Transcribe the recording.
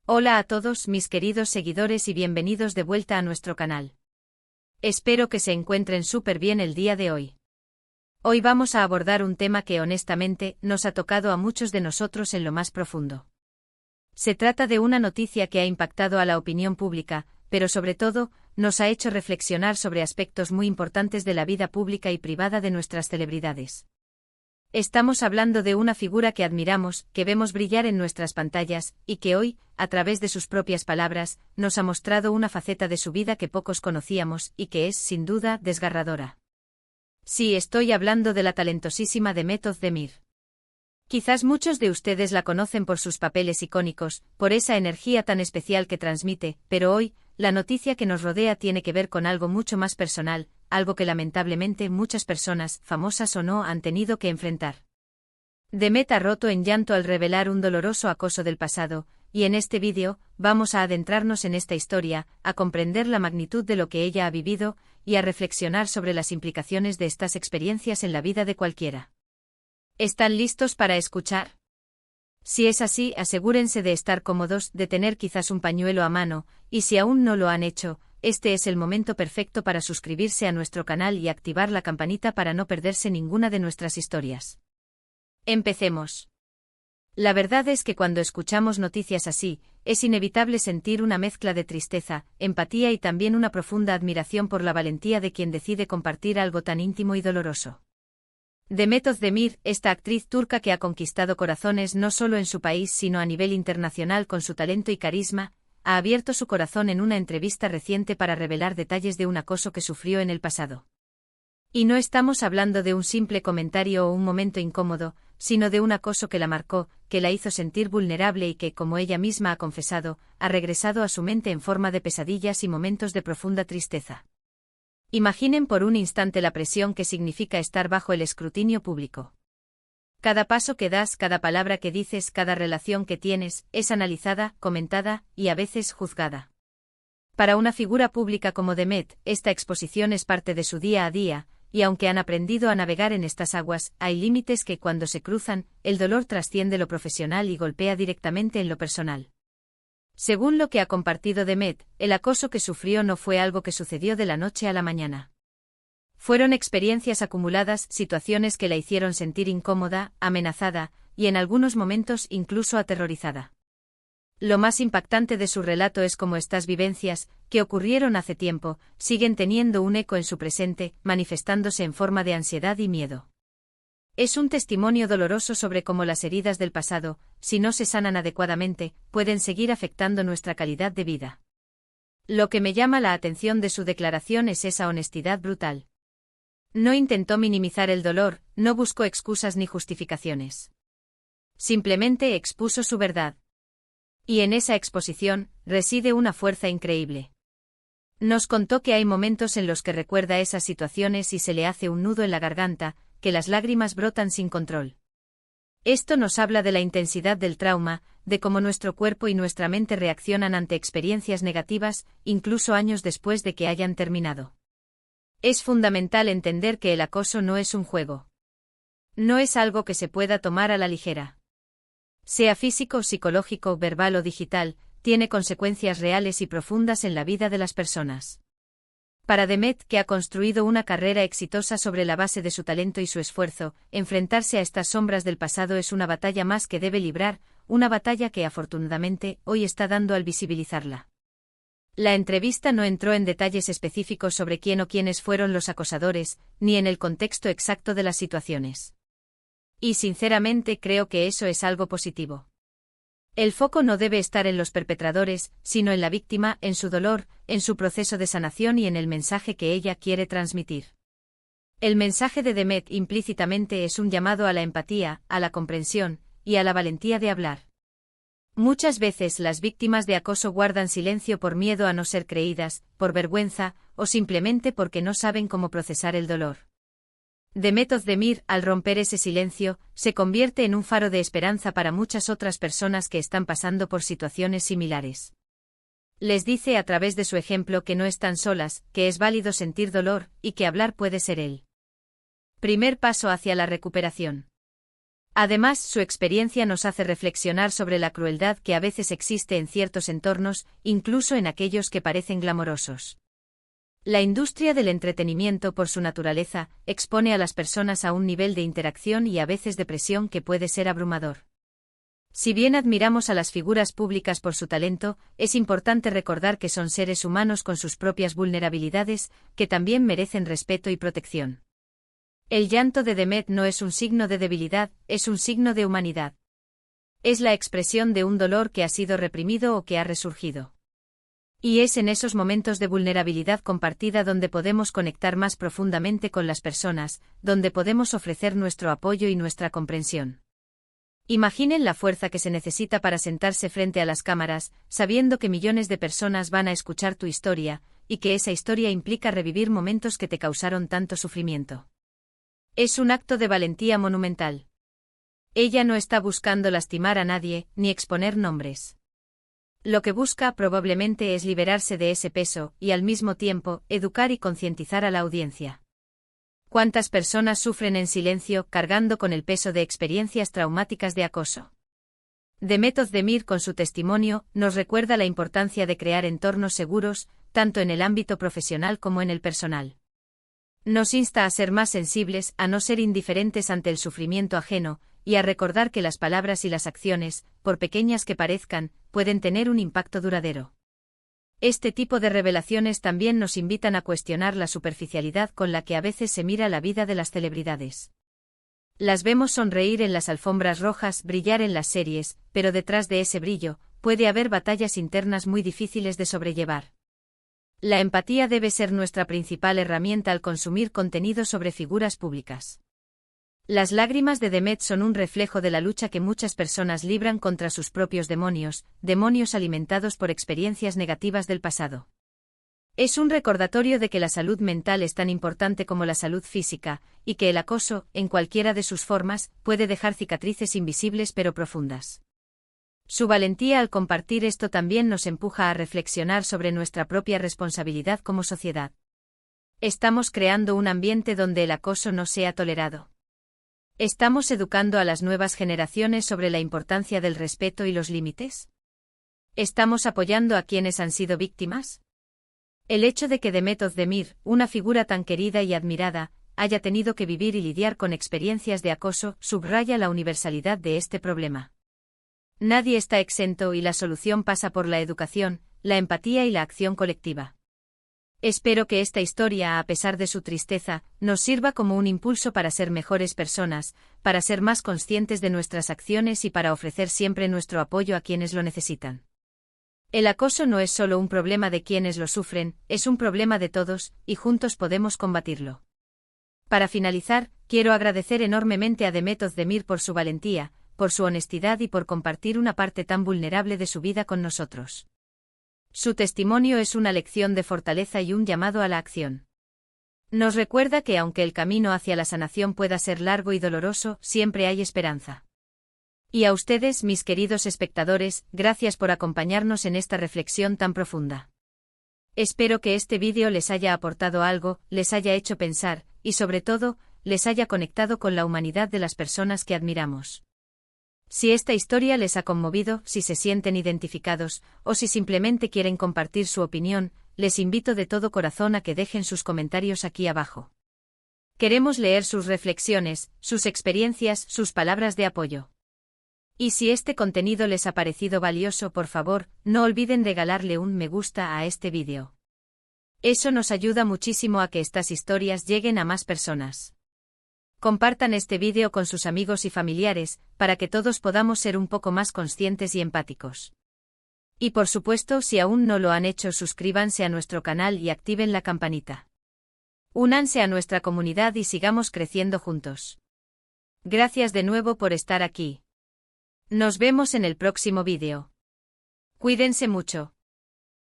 Hola a todos mis queridos seguidores y bienvenidos de vuelta a nuestro canal. Espero que se encuentren súper bien el día de hoy. Hoy vamos a abordar un tema que honestamente nos ha tocado a muchos de nosotros en lo más profundo. Se trata de una noticia que ha impactado a la opinión pública, pero sobre todo, nos ha hecho reflexionar sobre aspectos muy importantes de la vida pública y privada de nuestras celebridades. Estamos hablando de una figura que admiramos, que vemos brillar en nuestras pantallas, y que hoy, a través de sus propias palabras, nos ha mostrado una faceta de su vida que pocos conocíamos y que es, sin duda, desgarradora. Sí, estoy hablando de la talentosísima Demet Özdemir. Quizás muchos de ustedes la conocen por sus papeles icónicos, por esa energía tan especial que transmite, pero hoy, la noticia que nos rodea tiene que ver con algo mucho más personal, algo que lamentablemente muchas personas, famosas o no, han tenido que enfrentar. Demet ha roto en llanto al revelar un doloroso acoso del pasado, y en este vídeo, vamos a adentrarnos en esta historia, a comprender la magnitud de lo que ella ha vivido, y a reflexionar sobre las implicaciones de estas experiencias en la vida de cualquiera. ¿Están listos para escuchar? Si es así, asegúrense de estar cómodos, de tener quizás un pañuelo a mano, y si aún no lo han hecho, este es el momento perfecto para suscribirse a nuestro canal y activar la campanita para no perderse ninguna de nuestras historias. Empecemos. La verdad es que cuando escuchamos noticias así, es inevitable sentir una mezcla de tristeza, empatía y también una profunda admiración por la valentía de quien decide compartir algo tan íntimo y doloroso. Demet Özdemir, esta actriz turca que ha conquistado corazones no solo en su país sino a nivel internacional con su talento y carisma, ha abierto su corazón en una entrevista reciente para revelar detalles de un acoso que sufrió en el pasado. Y no estamos hablando de un simple comentario o un momento incómodo, sino de un acoso que la marcó, que la hizo sentir vulnerable y que, como ella misma ha confesado, ha regresado a su mente en forma de pesadillas y momentos de profunda tristeza. Imaginen por un instante la presión que significa estar bajo el escrutinio público. Cada paso que das, cada palabra que dices, cada relación que tienes, es analizada, comentada, y a veces juzgada. Para una figura pública como Demet, esta exposición es parte de su día a día, y aunque han aprendido a navegar en estas aguas, hay límites que cuando se cruzan, el dolor trasciende lo profesional y golpea directamente en lo personal. Según lo que ha compartido Demet, el acoso que sufrió no fue algo que sucedió de la noche a la mañana. Fueron experiencias acumuladas, situaciones que la hicieron sentir incómoda, amenazada, y en algunos momentos incluso aterrorizada. Lo más impactante de su relato es cómo estas vivencias, que ocurrieron hace tiempo, siguen teniendo un eco en su presente, manifestándose en forma de ansiedad y miedo. Es un testimonio doloroso sobre cómo las heridas del pasado, si no se sanan adecuadamente, pueden seguir afectando nuestra calidad de vida. Lo que me llama la atención de su declaración es esa honestidad brutal. No intentó minimizar el dolor, no buscó excusas ni justificaciones. Simplemente expuso su verdad. Y en esa exposición, reside una fuerza increíble. Nos contó que hay momentos en los que recuerda esas situaciones y se le hace un nudo en la garganta, que las lágrimas brotan sin control. Esto nos habla de la intensidad del trauma, de cómo nuestro cuerpo y nuestra mente reaccionan ante experiencias negativas, incluso años después de que hayan terminado. Es fundamental entender que el acoso no es un juego. No es algo que se pueda tomar a la ligera. Sea físico, psicológico, verbal o digital, tiene consecuencias reales y profundas en la vida de las personas. Para Demet, que ha construido una carrera exitosa sobre la base de su talento y su esfuerzo, enfrentarse a estas sombras del pasado es una batalla más que debe librar, una batalla que afortunadamente hoy está dando al visibilizarla. La entrevista no entró en detalles específicos sobre quién o quiénes fueron los acosadores, ni en el contexto exacto de las situaciones. Y sinceramente creo que eso es algo positivo. El foco no debe estar en los perpetradores, sino en la víctima, en su dolor, en su proceso de sanación y en el mensaje que ella quiere transmitir. El mensaje de Demet implícitamente es un llamado a la empatía, a la comprensión, y a la valentía de hablar. Muchas veces las víctimas de acoso guardan silencio por miedo a no ser creídas, por vergüenza, o simplemente porque no saben cómo procesar el dolor. Demet Özdemir, al romper ese silencio, se convierte en un faro de esperanza para muchas otras personas que están pasando por situaciones similares. Les dice a través de su ejemplo que no están solas, que es válido sentir dolor, y que hablar puede ser el primer paso hacia la recuperación. Además, su experiencia nos hace reflexionar sobre la crueldad que a veces existe en ciertos entornos, incluso en aquellos que parecen glamorosos. La industria del entretenimiento, por su naturaleza, expone a las personas a un nivel de interacción y a veces de presión que puede ser abrumador. Si bien admiramos a las figuras públicas por su talento, es importante recordar que son seres humanos con sus propias vulnerabilidades, que también merecen respeto y protección. El llanto de Demet no es un signo de debilidad, es un signo de humanidad. Es la expresión de un dolor que ha sido reprimido o que ha resurgido. Y es en esos momentos de vulnerabilidad compartida donde podemos conectar más profundamente con las personas, donde podemos ofrecer nuestro apoyo y nuestra comprensión. Imaginen la fuerza que se necesita para sentarse frente a las cámaras, sabiendo que millones de personas van a escuchar tu historia, y que esa historia implica revivir momentos que te causaron tanto sufrimiento. Es un acto de valentía monumental. Ella no está buscando lastimar a nadie, ni exponer nombres. Lo que busca probablemente es liberarse de ese peso, y al mismo tiempo, educar y concientizar a la audiencia. ¿Cuántas personas sufren en silencio, cargando con el peso de experiencias traumáticas de acoso? Demet Özdemir, con su testimonio, nos recuerda la importancia de crear entornos seguros, tanto en el ámbito profesional como en el personal. Nos insta a ser más sensibles, a no ser indiferentes ante el sufrimiento ajeno, y a recordar que las palabras y las acciones, por pequeñas que parezcan, pueden tener un impacto duradero. Este tipo de revelaciones también nos invitan a cuestionar la superficialidad con la que a veces se mira la vida de las celebridades. Las vemos sonreír en las alfombras rojas, brillar en las series, pero detrás de ese brillo, puede haber batallas internas muy difíciles de sobrellevar. La empatía debe ser nuestra principal herramienta al consumir contenido sobre figuras públicas. Las lágrimas de Demet son un reflejo de la lucha que muchas personas libran contra sus propios demonios, demonios alimentados por experiencias negativas del pasado. Es un recordatorio de que la salud mental es tan importante como la salud física, y que el acoso, en cualquiera de sus formas, puede dejar cicatrices invisibles pero profundas. Su valentía al compartir esto también nos empuja a reflexionar sobre nuestra propia responsabilidad como sociedad. ¿Estamos creando un ambiente donde el acoso no sea tolerado? ¿Estamos educando a las nuevas generaciones sobre la importancia del respeto y los límites? ¿Estamos apoyando a quienes han sido víctimas? El hecho de que Demet Özdemir, una figura tan querida y admirada, haya tenido que vivir y lidiar con experiencias de acoso, subraya la universalidad de este problema. Nadie está exento y la solución pasa por la educación, la empatía y la acción colectiva. Espero que esta historia, a pesar de su tristeza, nos sirva como un impulso para ser mejores personas, para ser más conscientes de nuestras acciones y para ofrecer siempre nuestro apoyo a quienes lo necesitan. El acoso no es solo un problema de quienes lo sufren, es un problema de todos, y juntos podemos combatirlo. Para finalizar, quiero agradecer enormemente a Demet Özdemir por su valentía, por su honestidad y por compartir una parte tan vulnerable de su vida con nosotros. Su testimonio es una lección de fortaleza y un llamado a la acción. Nos recuerda que aunque el camino hacia la sanación pueda ser largo y doloroso, siempre hay esperanza. Y a ustedes, mis queridos espectadores, gracias por acompañarnos en esta reflexión tan profunda. Espero que este vídeo les haya aportado algo, les haya hecho pensar, y sobre todo, les haya conectado con la humanidad de las personas que admiramos. Si esta historia les ha conmovido, si se sienten identificados, o si simplemente quieren compartir su opinión, les invito de todo corazón a que dejen sus comentarios aquí abajo. Queremos leer sus reflexiones, sus experiencias, sus palabras de apoyo. Y si este contenido les ha parecido valioso, por favor, no olviden regalarle un me gusta a este vídeo. Eso nos ayuda muchísimo a que estas historias lleguen a más personas. Compartan este vídeo con sus amigos y familiares, para que todos podamos ser un poco más conscientes y empáticos. Y por supuesto, si aún no lo han hecho, suscríbanse a nuestro canal y activen la campanita. Únanse a nuestra comunidad y sigamos creciendo juntos. Gracias de nuevo por estar aquí. Nos vemos en el próximo vídeo. Cuídense mucho.